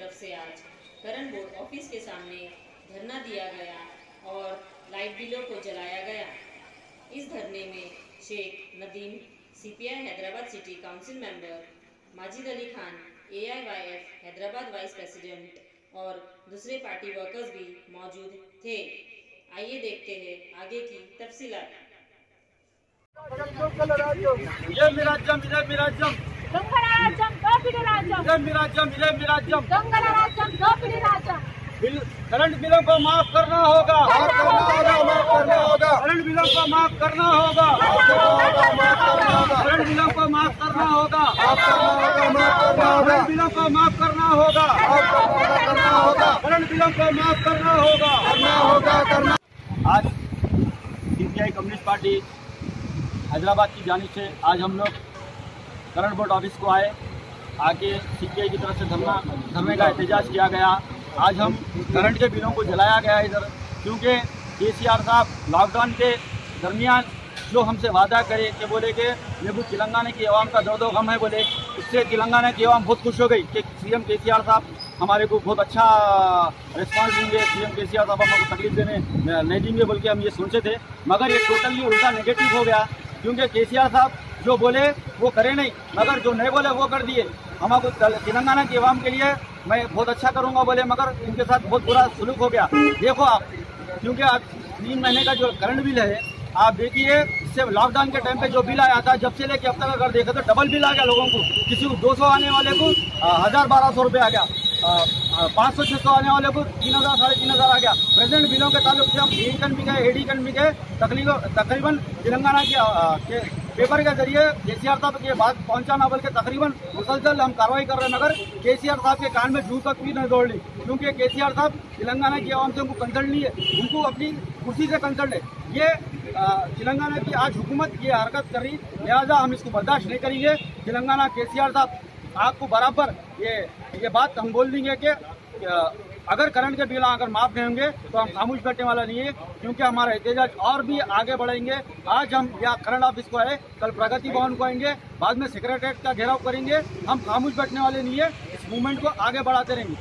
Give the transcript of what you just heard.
तरफ से आज करंट बोर्ड ऑफिस के सामने धरना दिया गया और लाइट बिलों को जलाया गया। इस धरने में Sheikh Nadeem CPI Hyderabad city council member, Majid Ali Khan AIYF Hyderabad vice president और दूसरे पार्टी वर्कर्स भी मौजूद थे। आइए देखते हैं आगे की तफसीलात। करंट बिलों को माफ करना होगा, करंट बिलों को माफ करना होगा, करंट बिलों को माफ करना होगा, करंट बिलों को माफ करना होगा, करंट बिलों को माफ करना होगा। आज CPI कम्युनिस्ट पार्टी हैदराबाद की जानिब से आज हम लोग करंट बोर्ड ऑफिस को आके CPI की तरफ से धरने का एहतजाज किया गया। आज हम करंट के बिलों को जलाया गया इधर, क्योंकि KCR साहब लॉकडाउन के दरमियान जो हमसे वादा करे कि बोले कि ये वो तेलंगाना की आवाम का दर्द गम है, बोले इससे तेलंगाना की आवाम बहुत खुश हो गई कि CM KCR साहब हमारे को बहुत अच्छा रिस्पांस देंगे, CM KCR साहब हमको तकलीफ देने नहीं देंगे बोल के हम ये सोचे थे, मगर ये टोटली उल्टा नेगेटिव हो गया। क्योंकि KCR साहब जो बोले वो करे नहीं, मगर जो नहीं बोले वो कर दिए। हमको तेलंगाना की आवाम के लिए मैं बहुत अच्छा करूंगा बोले, मगर इनके साथ बहुत बुरा सलूक हो गया। देखो आप, क्योंकि आज 3 महीने का जो करंट बिल है आप देखिए, इससे लॉकडाउन के टाइम पे जो बिल आया था जब से लेके अब तक अगर देखे तो डबल बिल आ गया लोगों को। किसी को 200 आने वाले को 1000-1200 रुपये आ गया, 500-600 आने वाले को 3000-3500 आ गया। प्रेजेंट बिलों के ताल्लुक से हम AD भी गए तकरीबन तेलंगाना के पेपर के जरिए KCR साहब के बात पहुंचाना बोल के तकरीबन मुसलसल हम कार्रवाई कर रहे हैं, मगर KCR साहब के कान में जू तक भी नहीं दौड़ ली। क्योंकि KCR साहब तेलंगाना की आवाम से उनको कंसल्ट नहीं है, उनको अपनी कुर्सी से कंसल्ट है। ये तेलंगाना की आज हुकूमत ये हरकत कर रही, लिहाजा हम इसको बर्दाश्त नहीं करेंगे। तेलंगाना KCR साहब आपको बराबर ये बात हम बोल देंगे कि अगर करंट के बिल अगर माफ नहीं होंगे तो हम खामोश बैठने वाला नहीं है, क्योंकि हमारा एहतजाज और भी आगे बढ़ेंगे। आज हम यहाँ करंट ऑफिस को आए, कल प्रगति भवन को आएंगे, बाद में सेक्रेटरीट का घेराव करेंगे। हम खामोश बैठने वाले नहीं है, इस मूवमेंट को आगे बढ़ाते रहेंगे।